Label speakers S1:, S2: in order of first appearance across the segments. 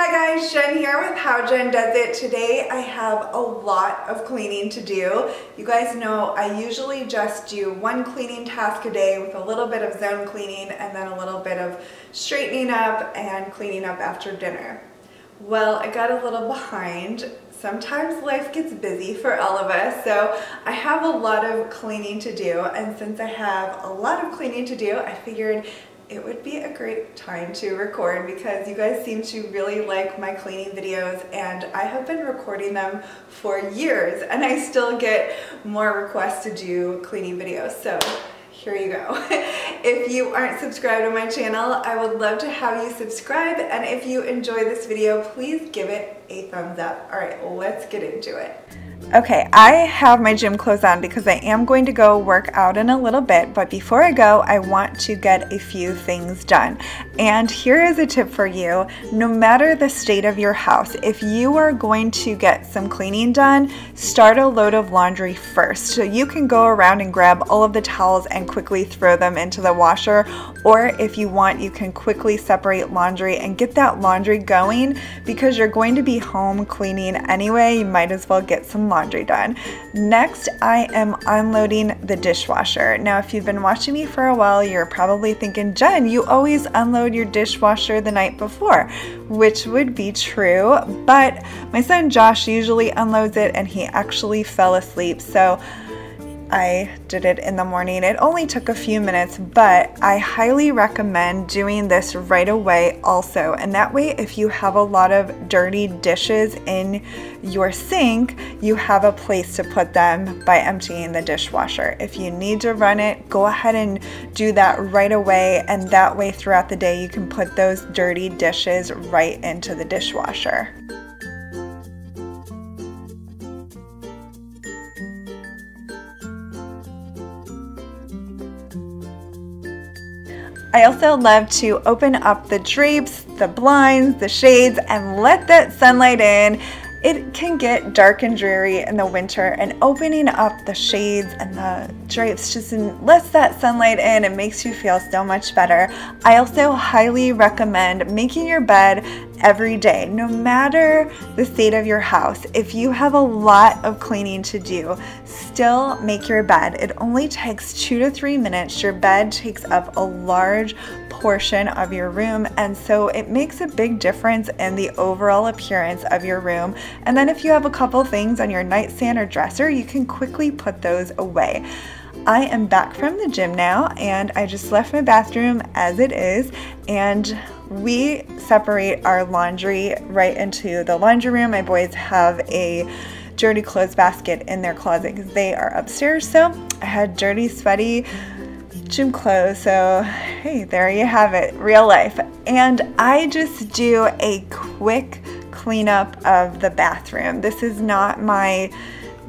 S1: Hi guys, Jen here with How Jen Does It. Today I have a lot of cleaning to do. You guys know I usually just do one cleaning task a day with a little bit of zone cleaning and then a little bit of straightening up and cleaning up after dinner. Well, I got a little behind. Sometimes life gets busy for all of us, so I have a lot of cleaning to do, and since I have a lot of cleaning to do, I figured it would be a great time to record because you guys seem to really like my cleaning videos, and I have been recording them for years and I still get more requests to do cleaning videos, so here you go. If you aren't subscribed to my channel, I would love to have you subscribe, and if you enjoy this video, please give it a thumbs up. All right, let's get into it. Okay, I have my gym clothes on because I am going to go work out in a little bit, but before I go, I want to get a few things done. And here is a tip for you. No matter the state of your house, if you are going to get some cleaning done, start a load of laundry first. So you can go around and grab all of the towels and quickly throw them into the washer, or if you want, you can quickly separate laundry and get that laundry going because you're going to be home cleaning anyway. You might as well get some laundry done. Next, I am unloading the dishwasher. Now, if you've been watching me for a while, you're probably thinking, Jen, you always unload your dishwasher the night before, which would be true, but my son Josh usually unloads it and he actually fell asleep, so I did it in the morning. It only took a few minutes, but I highly recommend doing this right away also. And that way, if you have a lot of dirty dishes in your sink, you have a place to put them by emptying the dishwasher. If you need to run it, go ahead and do that right away. And that way, throughout the day, you can put those dirty dishes right into the dishwasher. I also love to open up the drapes, the blinds, the shades, and let that sunlight in. It can get dark and dreary in the winter, and opening up the shades and the drapes just lets that sunlight in and makes you feel so much better. I also highly recommend making your bed every day, no matter the state of your house. If you have a lot of cleaning to do, still make your bed. It only takes 2 to 3 minutes. Your bed takes up a large portion of your room, and so it makes a big difference in the overall appearance of your room. And then if you have a couple things on your nightstand or dresser, you can quickly put those away. I am back from the gym now, and I just left my bathroom as it is, and we separate our laundry right into the laundry room. My boys have a dirty clothes basket in their closet because they are upstairs, so I had dirty, sweaty gym clothes, so hey, there you have it, real life. And I just do a quick cleanup of the bathroom. This is not my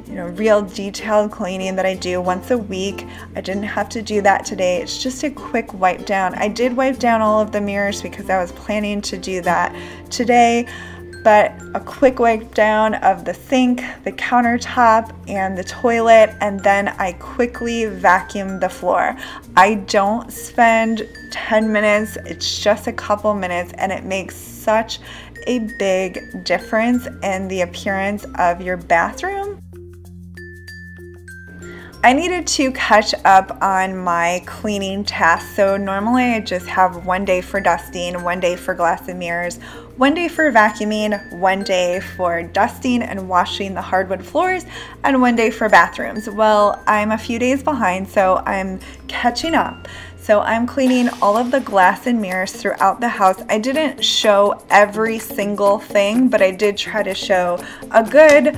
S1: real detailed cleaning that I do once a week. I didn't have to do that today. It's just a quick wipe down. I did wipe down all of the mirrors because I was planning to do that today, but a quick wipe down of the sink, the countertop, and the toilet, and then I quickly vacuum the floor. I don't spend 10 minutes, it's just a couple minutes, and it makes such a big difference in the appearance of your bathroom. I needed to catch up on my cleaning tasks. So normally I just have one day for dusting, one day for glass and mirrors, one day for vacuuming, one day for dusting and washing the hardwood floors, and one day for bathrooms. Well, I'm a few days behind, so I'm catching up. So I'm cleaning all of the glass and mirrors throughout the house. I didn't show every single thing, but I did try to show a good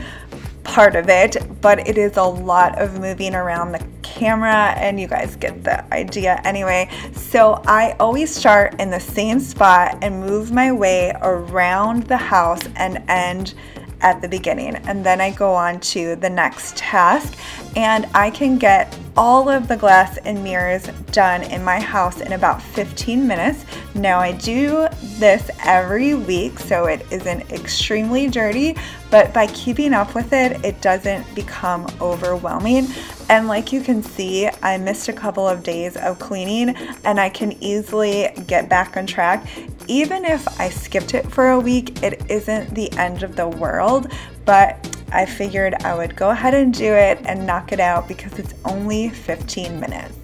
S1: part of it, but it is a lot of moving around the camera, and you guys get the idea anyway. So I always start in the same spot and move my way around the house and end at the beginning, and then I go on to the next task, and I can get all of the glass and mirrors done in my house in about 15 minutes. Now I do this every week, so it isn't extremely dirty, but by keeping up with it, it doesn't become overwhelming. And like you can see, I missed a couple of days of cleaning, and I can easily get back on track. even if I skipped it for a week, it isn't the end of the world, but I figured I would go ahead and do it and knock it out because it's only 15 minutes.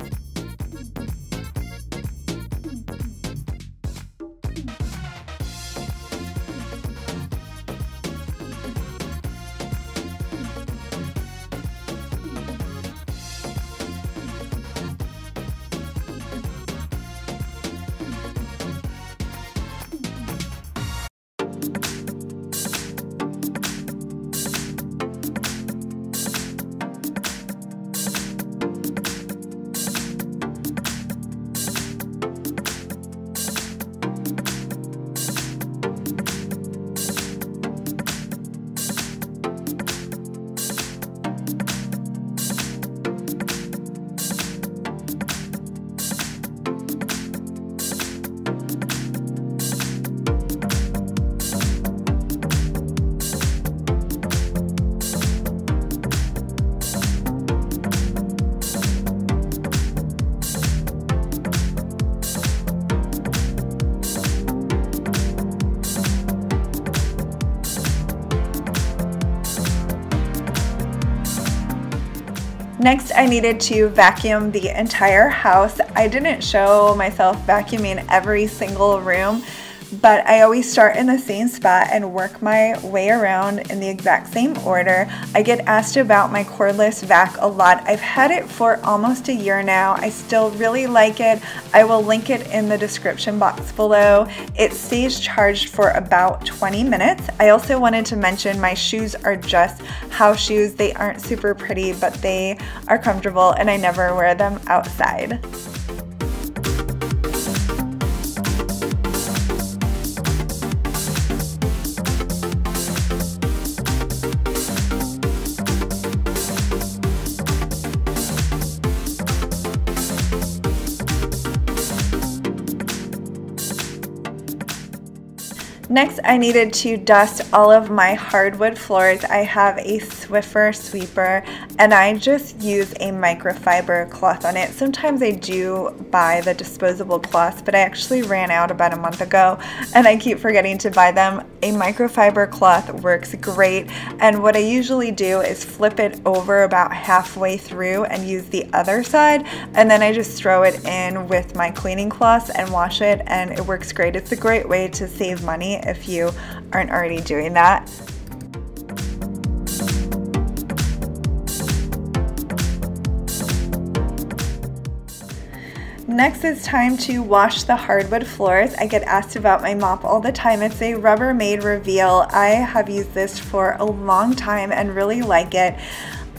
S1: Next, I needed to vacuum the entire house. I didn't show myself vacuuming every single room, but I always start in the same spot and work my way around in the exact same order. I get asked about my cordless vac a lot. I've had it for almost a year now. I still really like it. I will link it in the description box below. It stays charged for about 20 minutes. I also wanted to mention my shoes are just house shoes. They aren't super pretty, but they are comfortable and I never wear them outside. Next, I needed to dust all of my hardwood floors. I have a Swiffer sweeper and I just use a microfiber cloth on it. Sometimes I do buy the disposable cloths, but I actually ran out about a month ago and I keep forgetting to buy them. A microfiber cloth works great, and what I usually do is flip it over about halfway through and use the other side, and then I just throw it in with my cleaning cloths and wash it, and it works great. It's a great way to save money if you aren't already doing that. Next, it's time to wash the hardwood floors. I get asked about my mop all the time. It's a Rubbermaid Reveal. I have used this for a long time and really like it.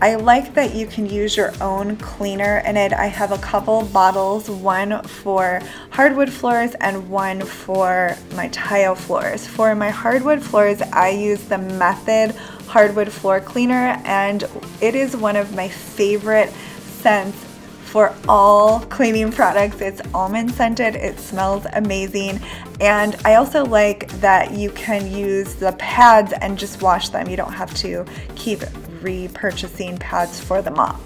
S1: I like that you can use your own cleaner in it. I have a couple bottles, one for hardwood floors and one for my tile floors. For my hardwood floors, I use the Method hardwood floor cleaner, and it is one of my favorite scents for all cleaning products. It's almond scented, it smells amazing, and I also like that you can use the pads and just wash them. You don't have to keep repurchasing pads for the mop.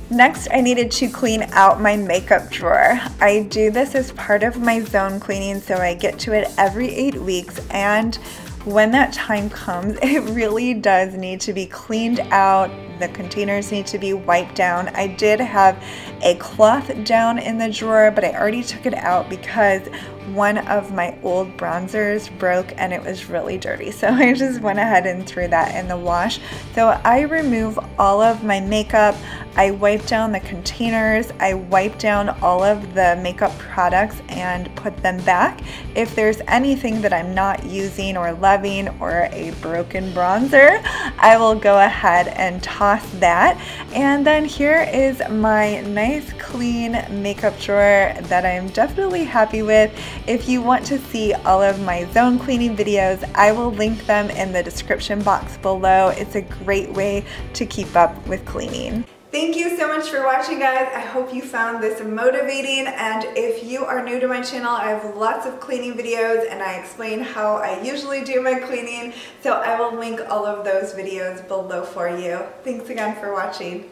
S1: Next, I needed to clean out my makeup drawer. I do this as part of my zone cleaning, so I get to it every 8 weeks, and when that time comes, it really does need to be cleaned out. The containers need to be wiped down. I did have a cloth down in the drawer, but I already took it out because one of my old bronzers broke and it was really dirty. So I just went ahead and threw that in the wash. So I remove all of my makeup. I wipe down the containers. I wipe down all of the makeup products and put them back. If there's anything that I'm not using or loving or a broken bronzer, I will go ahead and toss that. And then here is my nice clean makeup drawer that I'm definitely happy with. If you want to see all of my zone cleaning videos, I will link them in the description box below. It's a great way to keep up with cleaning. Thank you so much for watching, guys. I hope you found this motivating, and if you are new to my channel, I have lots of cleaning videos and I explain how I usually do my cleaning, so I will link all of those videos below for you. Thanks again for watching.